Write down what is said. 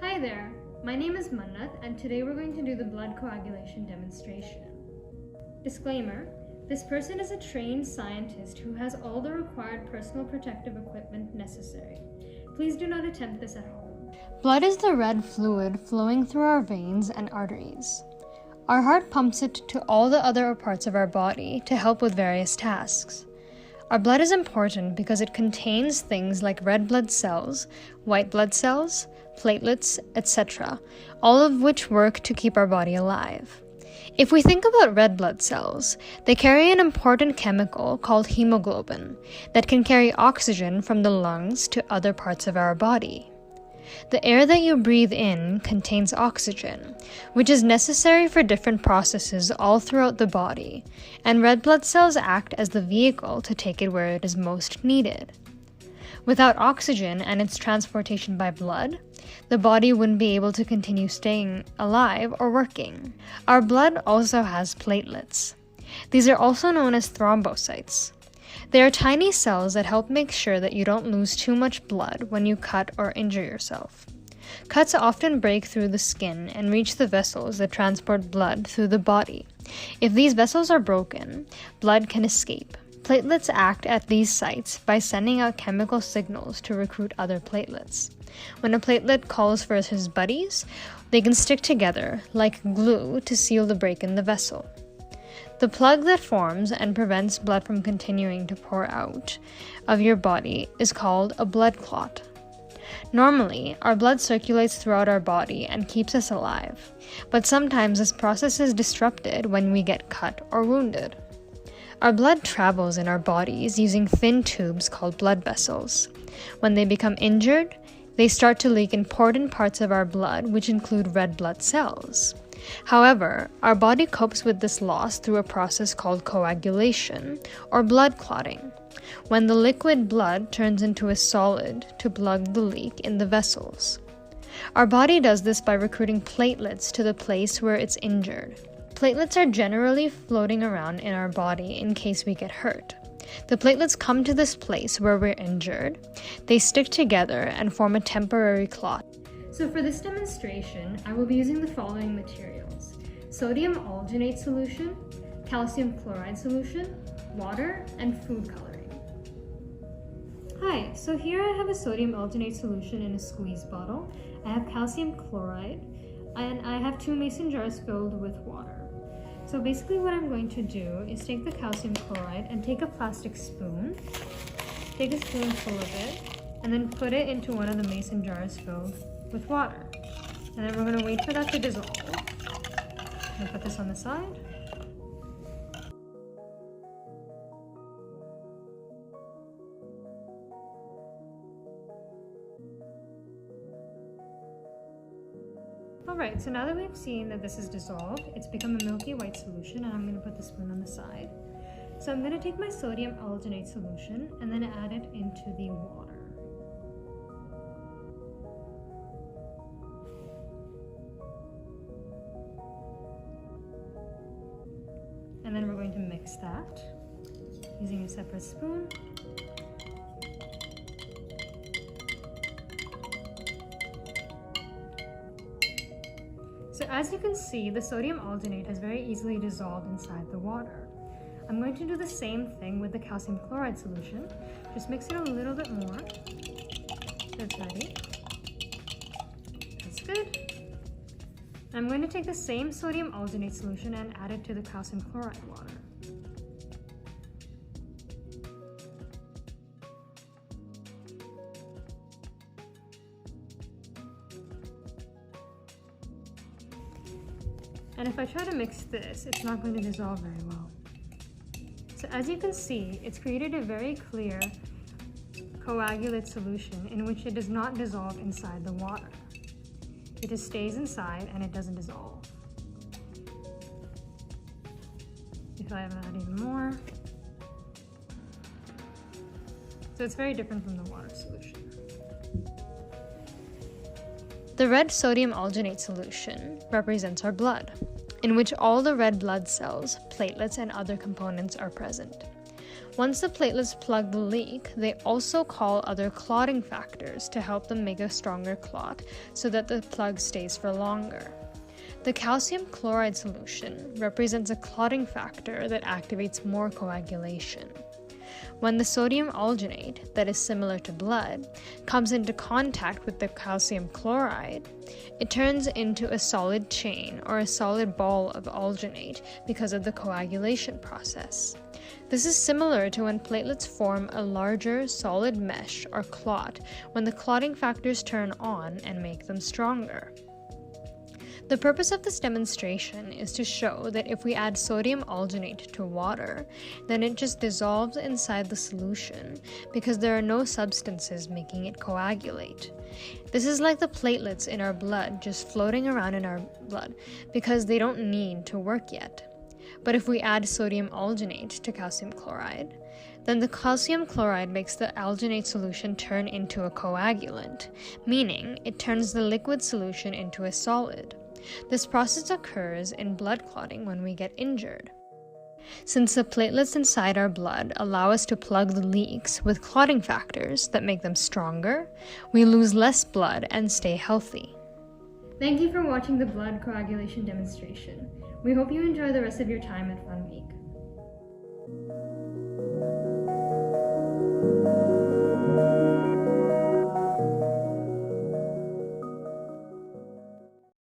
Hi there, my name is Mannat and today we're going to do the blood coagulation demonstration. Disclaimer, this person is a trained scientist who has all the required personal protective equipment necessary. Please do not attempt this at home. Blood is the red fluid flowing through our veins and arteries. Our heart pumps it to all the other parts of our body to help with various tasks. Our blood is important because it contains things like red blood cells, white blood cells, platelets, etc., all of which work to keep our body alive. If we think about red blood cells, they carry an important chemical called hemoglobin that can carry oxygen from the lungs to other parts of our body. The air that you breathe in contains oxygen, which is necessary for different processes all throughout the body, and red blood cells act as the vehicle to take it where it is most needed. Without oxygen and its transportation by blood, the body wouldn't be able to continue staying alive or working. Our blood also has platelets. These are also known as thrombocytes. They are tiny cells that help make sure that you don't lose too much blood when you cut or injure yourself. Cuts often break through the skin and reach the vessels that transport blood through the body. If these vessels are broken, blood can escape. Platelets act at these sites by sending out chemical signals to recruit other platelets. When a platelet calls for his buddies, they can stick together like glue to seal the break in the vessel. The plug that forms and prevents blood from continuing to pour out of your body is called a blood clot. Normally, our blood circulates throughout our body and keeps us alive, but sometimes this process is disrupted when we get cut or wounded. Our blood travels in our bodies using thin tubes called blood vessels. When they become injured, they start to leak important parts of our blood, which include red blood cells. However, our body copes with this loss through a process called coagulation, or blood clotting, when the liquid blood turns into a solid to plug the leak in the vessels. Our body does this by recruiting platelets to the place where it's injured. Platelets are generally floating around in our body in case we get hurt. The platelets come to this place where we're injured. They stick together and form a temporary clot. So for this demonstration, I will be using the following materials: sodium alginate solution, calcium chloride solution, water, and food coloring. Hi, so here I have a sodium alginate solution in a squeeze bottle. I have calcium chloride, and I have 2 mason jars filled with water. So basically what I'm going to do is take the calcium chloride and take a plastic spoon, take a spoonful of it, and then put it into one of the mason jars filled with water. And then we're going to wait for that to dissolve. I'm going to put this on the side. Alright, so now that we've seen that this is dissolved, it's become a milky white solution, and I'm going to put the spoon on the side. So I'm going to take my sodium alginate solution and then add it into the water. And then we're going to mix that using a separate spoon. So as you can see, the sodium alginate has very easily dissolved inside the water. I'm going to do the same thing with the calcium chloride solution. Just mix it a little bit more. So it's ready. That's good. I'm going to take the same sodium alginate solution and add it to the calcium chloride water. And if I try to mix this, it's not going to dissolve very well. So as you can see, it's created a very clear coagulate solution in which it does not dissolve inside the water. It just stays inside and it doesn't dissolve. If I add even more. So it's very different from the water solution. The red sodium alginate solution represents our blood, in which all the red blood cells, platelets, and other components are present. Once the platelets plug the leak, they also call other clotting factors to help them make a stronger clot so that the plug stays for longer. The calcium chloride solution represents a clotting factor that activates more coagulation. When the sodium alginate, that is similar to blood, comes into contact with the calcium chloride, it turns into a solid chain or a solid ball of alginate because of the coagulation process. This is similar to when platelets form a larger solid mesh or clot when the clotting factors turn on and make them stronger. The purpose of this demonstration is to show that if we add sodium alginate to water, then it just dissolves inside the solution because there are no substances making it coagulate. This is like the platelets in our blood just floating around in our blood because they don't need to work yet. But if we add sodium alginate to calcium chloride, then the calcium chloride makes the alginate solution turn into a coagulant, meaning it turns the liquid solution into a solid. This process occurs in blood clotting when we get injured. Since the platelets inside our blood allow us to plug the leaks with clotting factors that make them stronger, we lose less blood and stay healthy. Thank you for watching the blood coagulation demonstration. We hope you enjoy the rest of your time at FUNweek.